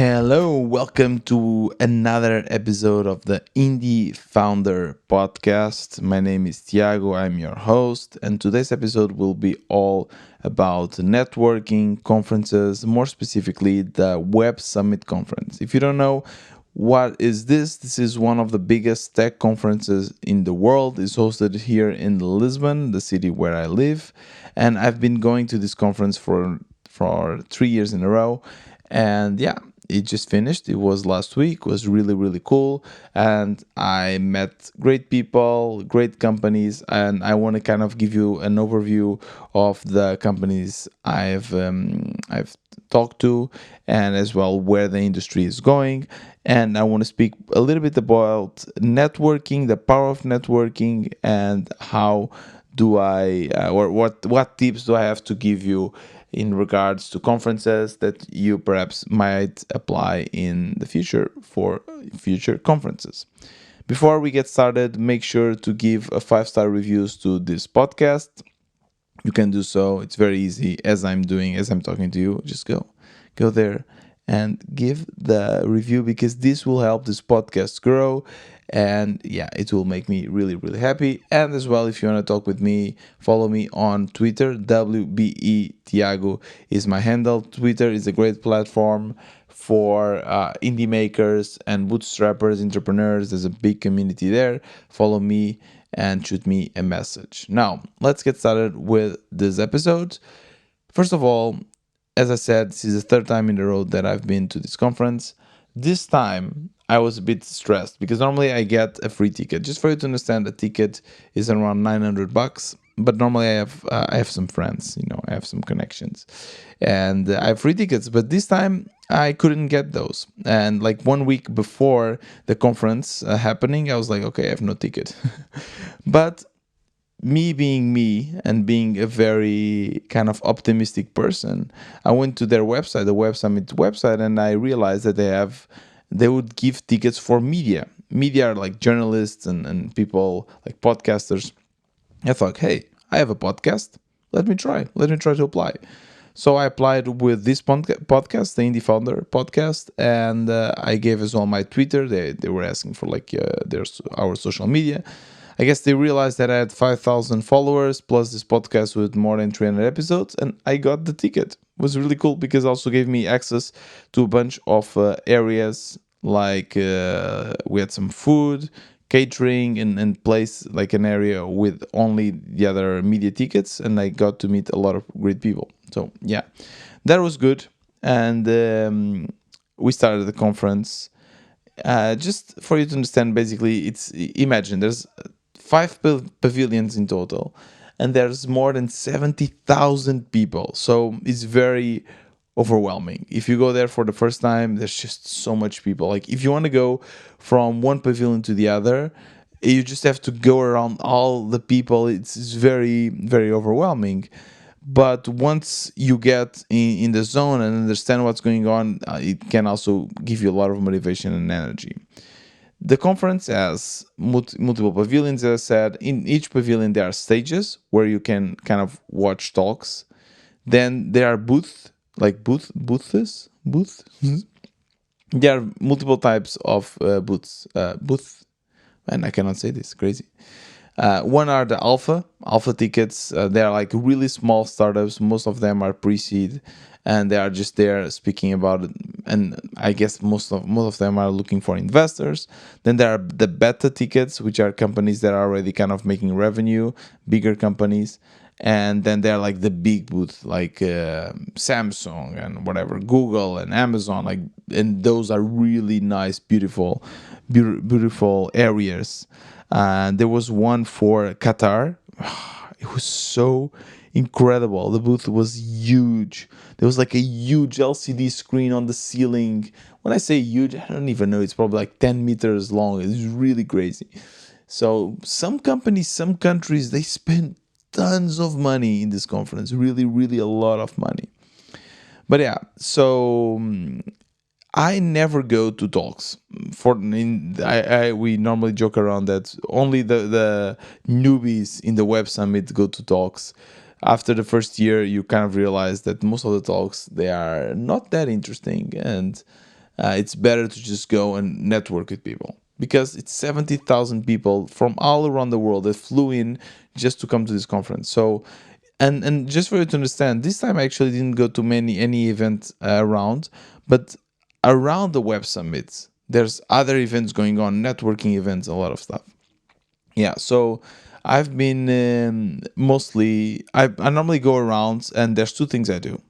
Hello, welcome to another episode of the Indie Founder Podcast. My name is Tiago, I'm your host, and today's episode will be all about networking, conferences, more specifically the Websummit conference. If you don't know, what is this? This is one of the biggest tech conferences in the world. It's hosted here in Lisbon, the city where I live, and I've been going to this conference for 3 years in a row. And yeah, it just finished. It was last week. It was really cool, and I met great people, great companies, and I want to kind of give you an overview of the companies I've talked to, and as well where the industry is going. And I want to speak a little bit about networking, the power of networking, and how do I or what tips do I have to give you in regards to conferences that you perhaps might apply in the future for future conferences. Before we get started, make sure to give a 5-star reviews to this podcast. You can do so. It's very easy, as I'm talking to you. Just go there and give the review, because this will help this podcast grow, and yeah, it will make me really happy. And as well, if you want to talk with me, follow me on Twitter. WBE Tiago is my handle. Twitter is a great platform for indie makers and bootstrappers, entrepreneurs. There's a big community there. Follow me and shoot me a message. Now, let's get started with this episode. First of all, as I said, this is the third time in a row that I've been to this conference. This time, I was a bit stressed because normally I get a free ticket. Just for you to understand, a ticket is around $900. But normally I have some friends, I have some connections, and I have free tickets. But this time I couldn't get those. And like 1 week before the conference happening, I was like, okay, I have no ticket. But me being me and being a very kind of optimistic person, I went to their website, the Websummit website, and I realized that they would give tickets for media. Media are like journalists and people like podcasters. I thought, hey, I have a podcast. Let me try to apply. So I applied with this podcast, the Indie Founder podcast, and I gave as well my Twitter. They were asking for like our social media. I guess they realized that I had 5,000 followers plus this podcast with more than 300 episodes, and I got the ticket. It was really cool because it also gave me access to a bunch of areas, like we had some food, catering, and place like an area with only the other media tickets, and I got to meet a lot of great people. So yeah, that was good. And we started the conference. Just for you to understand, basically, imagine there's 5 pavilions in total, and there's more than 70,000 people. So it's very overwhelming. If you go there for the first time, there's just so much people. Like if you want to go from one pavilion to the other, you just have to go around all the people. It's very overwhelming. But once you get in the zone and understand what's going on, it can also give you a lot of motivation and energy. The conference has multiple pavilions, as I said. In each pavilion, there are stages where you can kind of watch talks. Then there are booths. There are multiple types of booths. And I cannot say this. Crazy. One are the alpha tickets. They are like really small startups. Most of them are pre-seed, and they are just there speaking about it. And I guess most of them are looking for investors. Then there are the beta tickets, which are companies that are already kind of making revenue, bigger companies. And then they're like the big booth, like Samsung and whatever, Google and Amazon, and those are really nice, beautiful areas. There was one for Qatar. It was so incredible. The booth was huge. There was like a huge LCD screen on the ceiling. When I say huge, I don't even know. It's probably like 10 meters long. It's really crazy. So some companies, some countries, they spend tons of money in this conference. Really a lot of money. But yeah, so I never go to talks. We normally joke around that only the newbies in the Websummit go to talks. After the first year, you kind of realize that most of the talks, they are not that interesting, and it's better to just go and network with people, because it's 70,000 people from all around the world that flew in just to come to this conference. So, and just for you to understand, this time I actually didn't go to any event around, but around the Web Summit, there's other events going on, networking events, a lot of stuff. Yeah, so I've been mostly, I normally go around, and there's two things I do.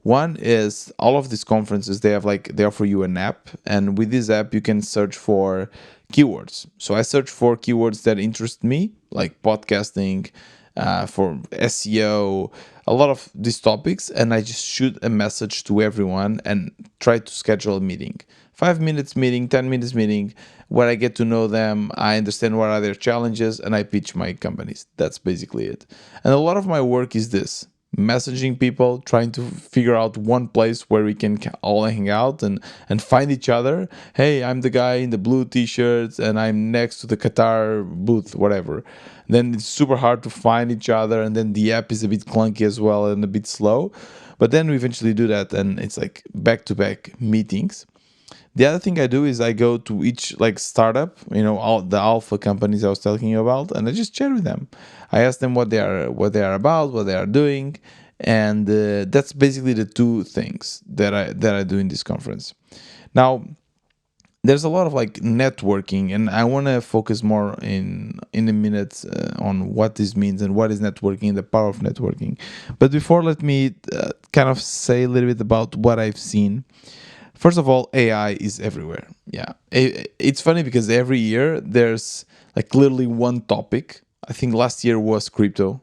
One is all of these conferences, they have like, they offer you an app, and with this app you can search for keywords. So I search for keywords that interest me, like podcasting, for SEO, a lot of these topics, and I just shoot a message to everyone and try to schedule a meeting. 5 minutes meeting, 10 minutes meeting, where I get to know them, I understand what are their challenges, and I pitch my companies. That's basically it. And a lot of my work is this: messaging people, trying to figure out one place where we can all hang out and find each other. Hey, I'm the guy in the blue t-shirts and I'm next to the Qatar booth, whatever. Then it's super hard to find each other, and then the app is a bit clunky as well and a bit slow. But then we eventually do that, and it's like back-to-back meetings. The other thing I do is I go to each like startup, all the alpha companies I was talking about, and I just chat with them. I ask them what they are about, what they are doing, and that's basically the two things that I do in this conference. Now, there's a lot of like networking, and I want to focus more in a minute on what this means and what is networking, the power of networking. But before, let me kind of say a little bit about what I've seen. First of all, AI is everywhere. Yeah. It's funny because every year there's like literally one topic. I think last year was crypto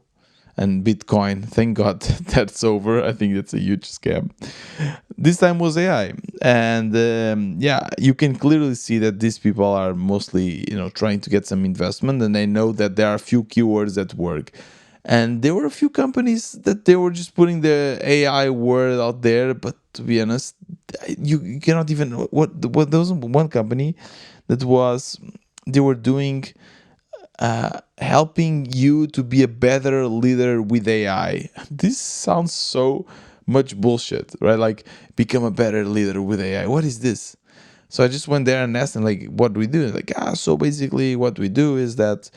and Bitcoin. Thank God that's over. I think that's a huge scam. This time was AI. And yeah, you can clearly see that these people are mostly, trying to get some investment, and they know that there are a few keywords that work. And there were a few companies that they were just putting the AI word out there, but to be honest, you cannot even, what there was one company that was, they were doing helping you to be a better leader with AI. This sounds so much bullshit, right? Like, become a better leader with AI. What is this? So I just went there and asked them, like, what do we do? Like, so basically what we do is that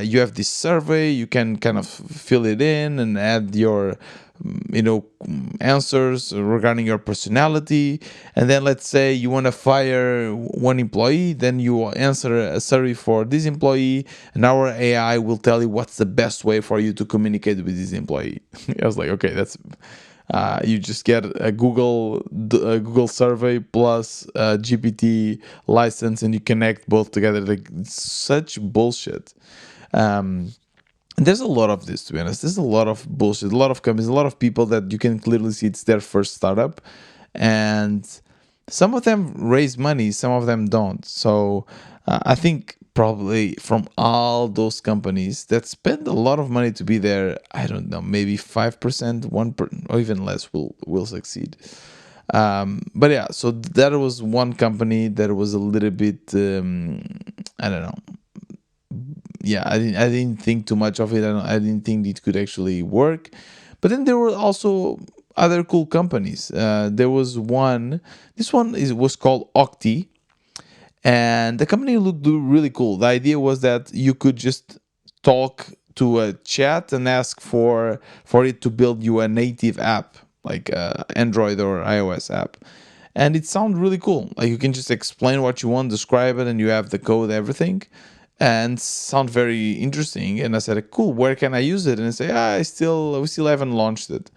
you have this survey, you can kind of fill it in and add your, answers regarding your personality. And then let's say you want to fire one employee, then you answer a survey for this employee, and our AI will tell you what's the best way for you to communicate with this employee. I was like, okay, that's you just get a Google survey plus a GPT license, and you connect both together. Like, it's such bullshit. And there's a lot of this, to be honest. There's a lot of bullshit, a lot of companies, a lot of people that you can clearly see it's their first startup, and some of them raise money, some of them don't. So I think probably from all those companies that spend a lot of money to be there, I don't know, maybe 5%, 1%, or even less will succeed. But yeah, so that was one company that was a little bit, I don't know. Yeah, I didn't think too much of it. I didn't think it could actually work. But then there were also other cool companies. There was one. This one was called Octi, and the company looked really cool. The idea was that you could just talk to a chat and ask for it to build you a native app, like Android or iOS app. And it sounded really cool. Like, you can just explain what you want, describe it, and you have the code, everything, and sound very interesting. And I said, cool, where can I use it? And I say, we still haven't launched it.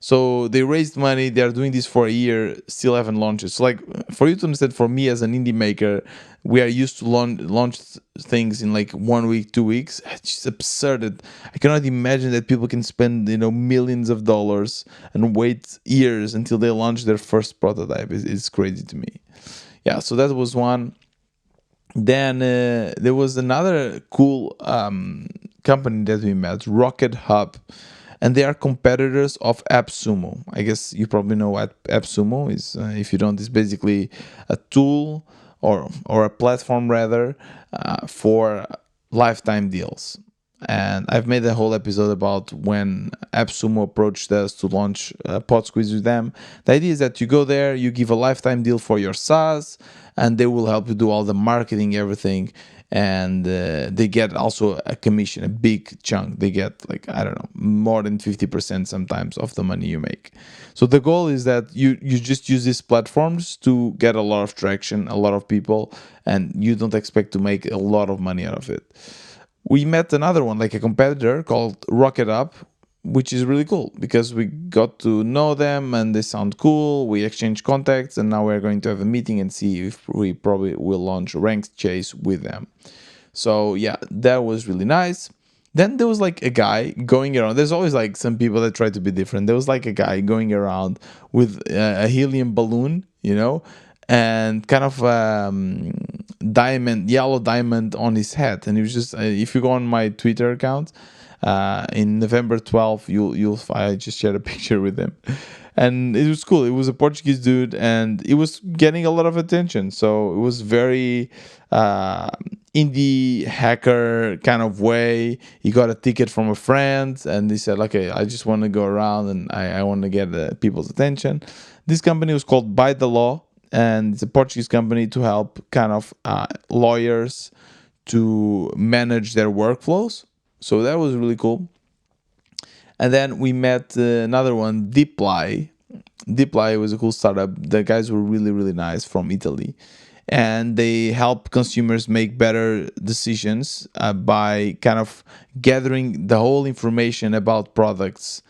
So they raised money. They are doing this for a year, still haven't launched it. So, like, for you to understand, for me as an indie maker, we are used to launch things in like 1 week, 2 weeks. It's just absurd. I cannot imagine that people can spend millions of dollars and wait years until they launch their first prototype. It's crazy to me. Yeah. So that was one. Then there was another cool company that we met, Rocket Hub, and they are competitors of AppSumo. I guess you probably know what AppSumo is. If you don't, it's basically a tool or a platform rather for lifetime deals. And I've made a whole episode about when AppSumo approached us to launch PodSqueeze with them. The idea is that you go there, you give a lifetime deal for your SaaS, and they will help you do all the marketing, everything. And they get also a commission, a big chunk. They get like, I don't know, more than 50% sometimes of the money you make. So the goal is that you just use these platforms to get a lot of traction, a lot of people, and you don't expect to make a lot of money out of it. We met another one, like a competitor called Rocket Up, which is really cool because we got to know them and they sound cool. We exchanged contacts, and now we're going to have a meeting and see if we probably will launch ranked chase with them. So yeah, that was really nice. Then there was like a guy going around. There's always like some people that try to be different. There was like a guy going around with a helium balloon, and kind of yellow diamond on his head. And he was just, if you go on my Twitter account, in November 12th, I just shared a picture with him, and it was cool. It was a Portuguese dude, and it was getting a lot of attention. So it was very indie hacker kind of way. He got a ticket from a friend, and he said, "Okay, I just want to go around and I want to get people's attention." This company was called By the Law, and it's a Portuguese company to help kind of lawyers to manage their workflows. So that was really cool. And then we met another one, Deeply. Deeply was a cool startup. The guys were really, really nice, from Italy. And they help consumers make better decisions by kind of gathering the whole information about products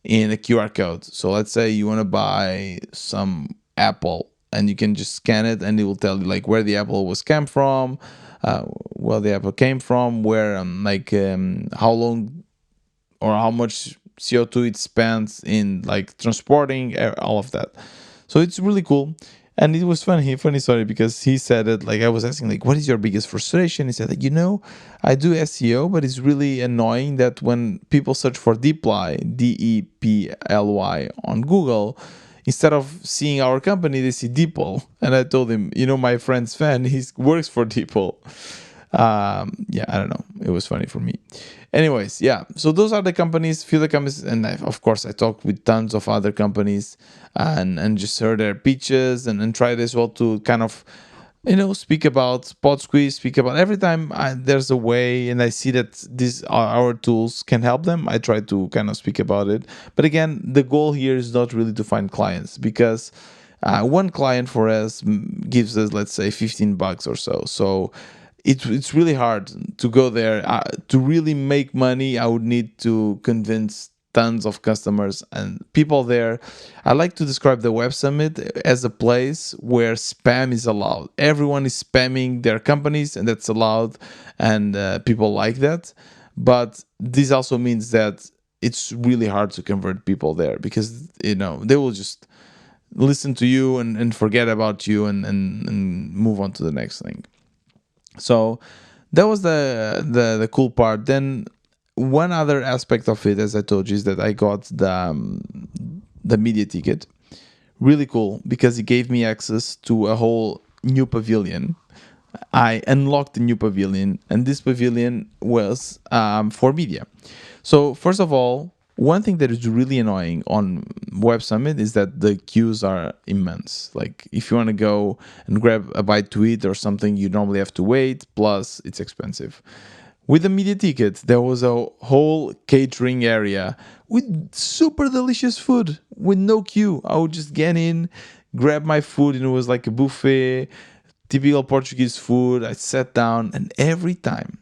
in a QR code. So let's say you want to buy some apple, and you can just scan it, and it will tell you like where the apple was came from, where the apple came from, where how long or how much CO2 it spends in like transporting, all of that. So it's really cool. And it was funny story, because he said it, like I was asking like, what is your biggest frustration? He said like, I do SEO, but it's really annoying that when people search for Deply, Deply on Google, instead of seeing our company, they see Deeple. And I told him, my friend Sven, he works for Deeple. Yeah, I don't know. It was funny for me. Anyways, yeah. So those are the companies, few of the companies, and of course I talked with tons of other companies, and just heard their pitches, and tried as well to kind of speak about PodSqueeze, speak about every time there's a way, and I see that these our tools can help them. I try to kind of speak about it, but again, the goal here is not really to find clients, because one client for us gives us, let's say, $15 or so. So it's really hard to go there. To really make money, I would need to convince tons of customers and people there. I like to describe the Websummit as a place where spam is allowed. Everyone is spamming their companies, and that's allowed, and people like that. But this also means that it's really hard to convert people there, because they will just listen to you and forget about you, and move on to the next thing. So that was the cool part. Then one other aspect of it, as I told you, is that I got the media ticket. Really cool, because it gave me access to a whole new pavilion. I unlocked the new pavilion, and this pavilion was for media. So first of all, one thing that is really annoying on Websummit is that the queues are immense. Like if you want to go and grab a bite to eat or something, you normally have to wait, plus it's expensive. With the media ticket, there was a whole catering area with super delicious food with no queue. I would just get in, grab my food, and it was like a buffet, typical Portuguese food. I sat down, and every time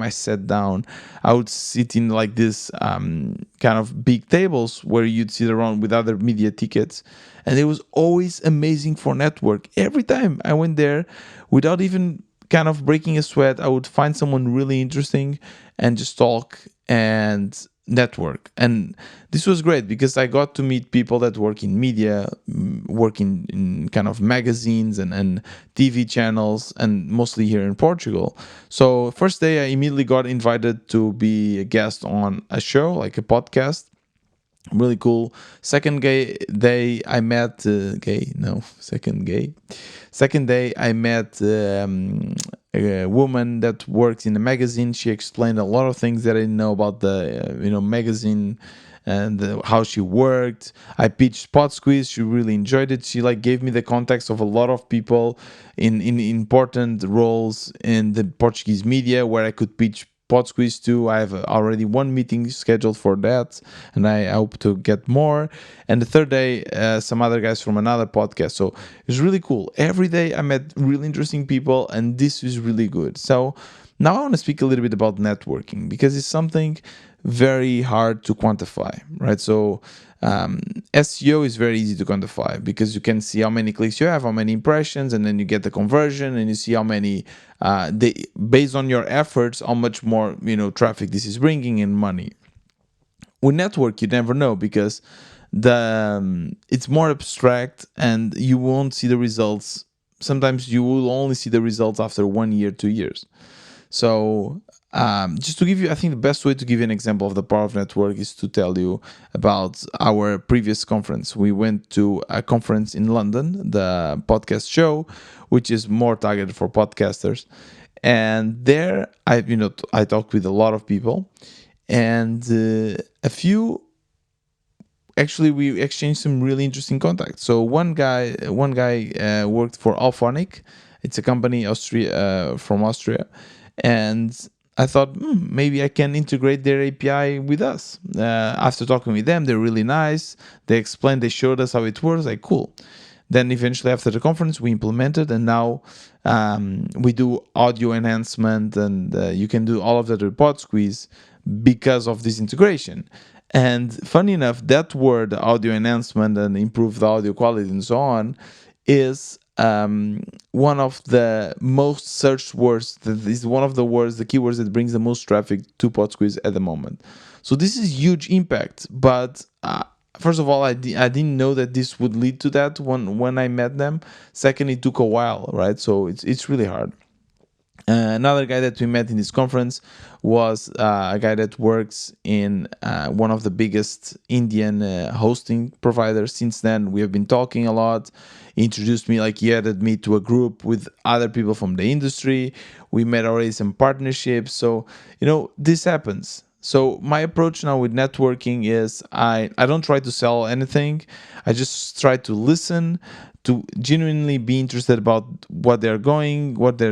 I sat down, I would sit in like this kind of big tables where you'd sit around with other media tickets, and it was always amazing for network. Every time I went there, without even kind of breaking a sweat, I would find someone really interesting and just talk and network. And this was great, because I got to meet people that work in media, work in kind of magazines and TV channels, and mostly here in Portugal. So first day, I immediately got invited to be a guest on a show, like a podcast. Really cool. Second gay day I met gay no second gay second day I met a woman that works in a magazine. She explained a lot of things that I didn't know about the magazine and how she worked. I pitched PodSqueeze. She really enjoyed it. She like gave me the context of a lot of people in important roles in the Portuguese media where I could pitch PodSqueeze too. I have already one meeting scheduled for that, and I hope to get more. And the third day, some other guys from another podcast. So it was really cool. Every day I met really interesting people, and this is really good. So now I want to speak a little bit about networking because it's something very hard to quantify, right? So SEO is very easy to quantify because you can see how many clicks you have, how many impressions, and then you get the conversion, and you see how many based on your efforts, how much more traffic this is bringing in money. With network, you never know because it's more abstract, and you won't see the results. Sometimes you will only see the results after 1 year, 2 years. So, just to give you, I think the best way to give you an example of the power of network is to tell you about our previous conference. We went to a conference in London, the podcast show, which is more targeted for podcasters. And there, I talked with a lot of people, and a few actually we exchanged some really interesting contacts. So one guy worked for Auphonic. It's a company from Austria, and I thought maybe I can integrate their API with us. After talking with them, they're really nice. They showed us how it works. Like cool. Then eventually after the conference, we implemented, and now we do audio enhancement, and you can do all of that with PodSqueeze because of this integration. And funny enough, that word audio enhancement and improve the audio quality and so on is one of the most searched words. That is one of the keywords that brings the most traffic to PodSqueeze at the moment. So this is huge impact. But first of all, I didn't know that this would lead to that when I met them. Second, it took a while, right? So it's really hard. Another guy that we met in this conference was a guy that works in one of the biggest Indian hosting providers. Since then, we have been talking a lot. He introduced me, like he added me to a group with other people from the industry. We made already some partnerships. So, this happens. So my approach now with networking is I don't try to sell anything. I just try to listen, to genuinely be interested about what what they're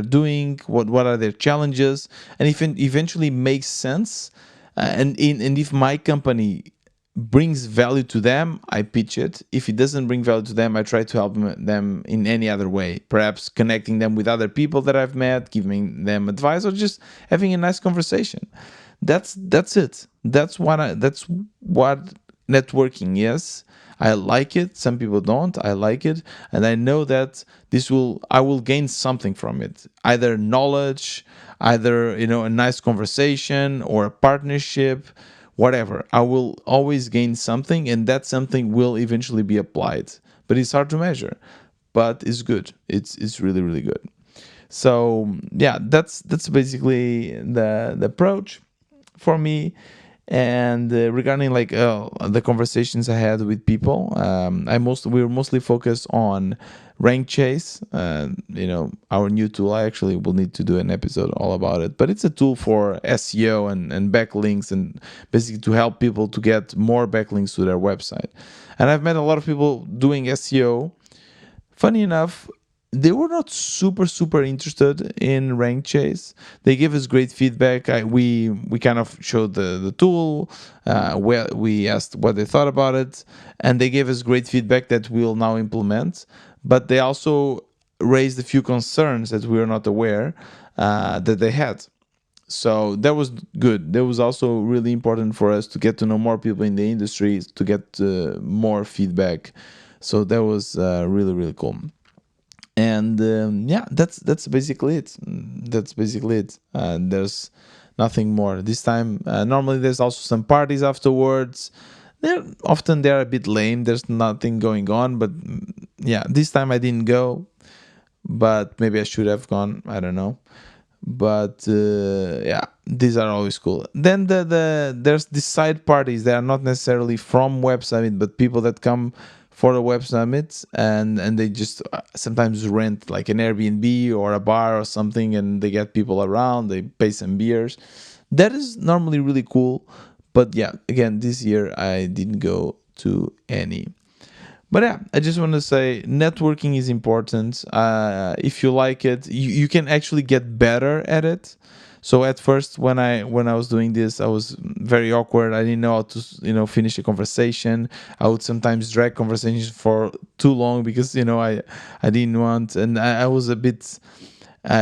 doing, what are their challenges, and if it eventually makes sense, and if my company brings value to them, I pitch it. If it doesn't bring value to them, I try to help them in any other way, perhaps connecting them with other people that I've met, giving them advice, or just having a nice conversation. That's it. That's what networking is. I like it. Some people don't. I like it, and I know that I will gain something from it. Either knowledge, either a nice conversation or a partnership, whatever. I will always gain something, and that something will eventually be applied. But it's hard to measure. But it's good. It's really really good. So yeah, that's basically the approach for me. And regarding like the conversations I had with people, we were mostly focused on rank chase. Our new tool. I actually will need to do an episode all about it, but it's a tool for SEO and backlinks, and basically to help people to get more backlinks to their website. And I've met a lot of people doing SEO. Funny enough, they were not super interested in rank chase. They gave us great feedback. We kind of showed the tool, where we asked what they thought about it, and they gave us great feedback that we'll now implement. But they also raised a few concerns that we were not aware that they had. So that was good. That was also really important for us to get to know more people in the industry, to get more feedback. So that was really really cool. And yeah, that's basically it. That's basically it. There's nothing more this time. Normally there's also some parties afterwards. They're a bit lame. There's nothing going on, but yeah, this time I didn't go, but maybe I should have gone. I don't know. But yeah, these are always cool. Then there's the side parties that are not necessarily from Web Summit, but people that come for the Web Summit, and they just sometimes rent like an Airbnb or a bar or something, and they get people around, they pay some beers. That is normally really cool. But yeah, again, this year I didn't go to any. But yeah, I just want to say networking is important. If you like it, you can actually get better at it. So at first, when I was doing this, I was very awkward. I didn't know how to finish a conversation. I would sometimes drag conversations for too long because I didn't want, and I was a bit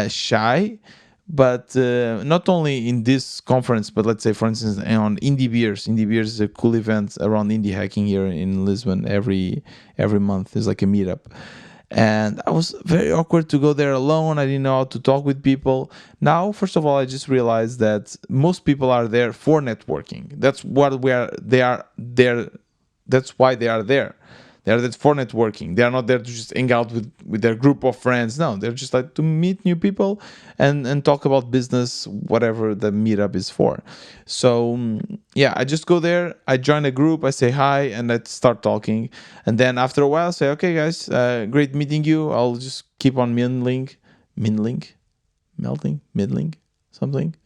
shy. But not only in this conference, but let's say, for instance, on Indie Beers. Indie Beers is a cool event around indie hacking here in Lisbon. Every month there's like a meetup, and I was very awkward to go there alone. I didn't know how to talk with people. Now, first of all, I just realized that most people are there for networking. That's what we are. They are there. That's why they are there. They are there for networking. They are not there to just hang out with their group of friends. No, they're just like to meet new people and talk about business, whatever the meetup is for. So yeah, I just go there. I join a group. I say hi, and I start talking. And then after a while, I say, okay, guys, great meeting you. I'll just keep on mindling, melting, middling, something,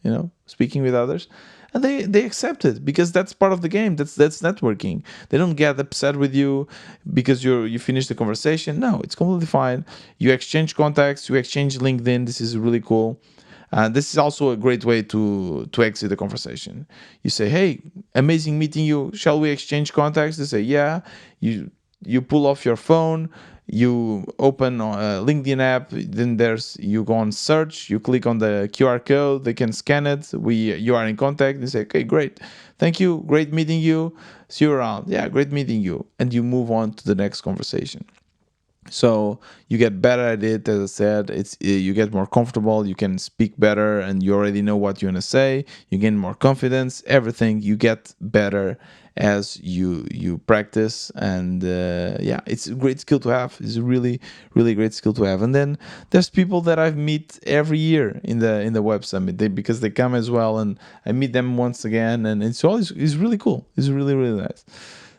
speaking with others. And they accept it because that's part of the game. That's networking. They don't get upset with you because you finish the conversation. No, it's completely fine. You exchange contacts, you exchange LinkedIn. This is really cool. This is also a great way to exit the conversation. You say, "Hey, amazing meeting you. Shall we exchange contacts?" They say, "Yeah." You pull off your phone, you open a LinkedIn app, then you go on search, you click on the QR code, they can scan it, you are in contact. They say, "Okay, great, thank you, great meeting you, see you around." "Yeah, great meeting you," and you move on to the next conversation. So you get better at it. As I said, it's you get more comfortable, you can speak better, and you already know what you want to say. You gain more confidence. Everything you get better as you practice. And yeah, it's a great skill to have. It's a really great skill to have. And then there's people that I've meet every year in the Web Summit, because they come as well, and I meet them once again, and it's really cool. It's really nice.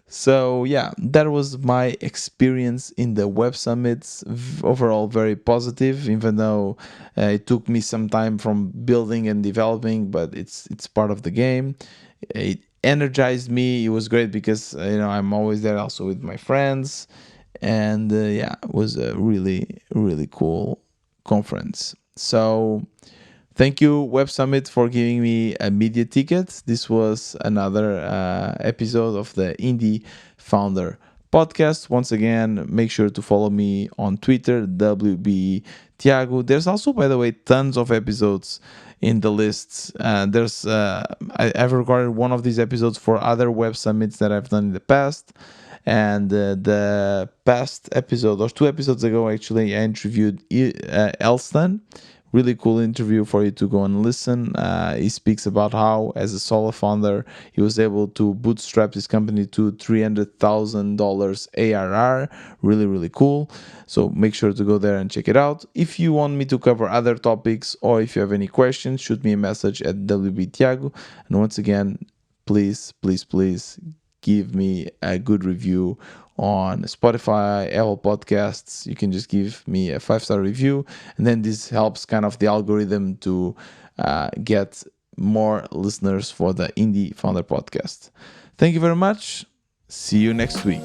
So yeah, that was my experience in the Web Summits. Overall, very positive, even though it took me some time from building and developing, but it's part of the game. It energized me. It was great because I'm always there also with my friends, and yeah, it was a really cool conference. So thank you, Web Summit, for giving me a media ticket. This was another episode of the Indie Founder podcast. Once again, make sure to follow me on Twitter, WB Tiago. There's also, by the way, tons of episodes in the lists. I've recorded one of these episodes for other Web Summits that I've done in the past. And the past episode, or 2 episodes ago, actually, I interviewed Elston. Really cool interview for you to go and listen. He speaks about how, as a solo founder, he was able to bootstrap his company to $300,000 ARR. Really cool. So make sure to go there and check it out. If you want me to cover other topics, or if you have any questions, shoot me a message at WBTiago. And once again, please give me a good review on Spotify, Apple Podcasts. You can just give me a 5-star review, and then this helps kind of the algorithm to get more listeners for the Indie Founder podcast. Thank you very much. See you next week.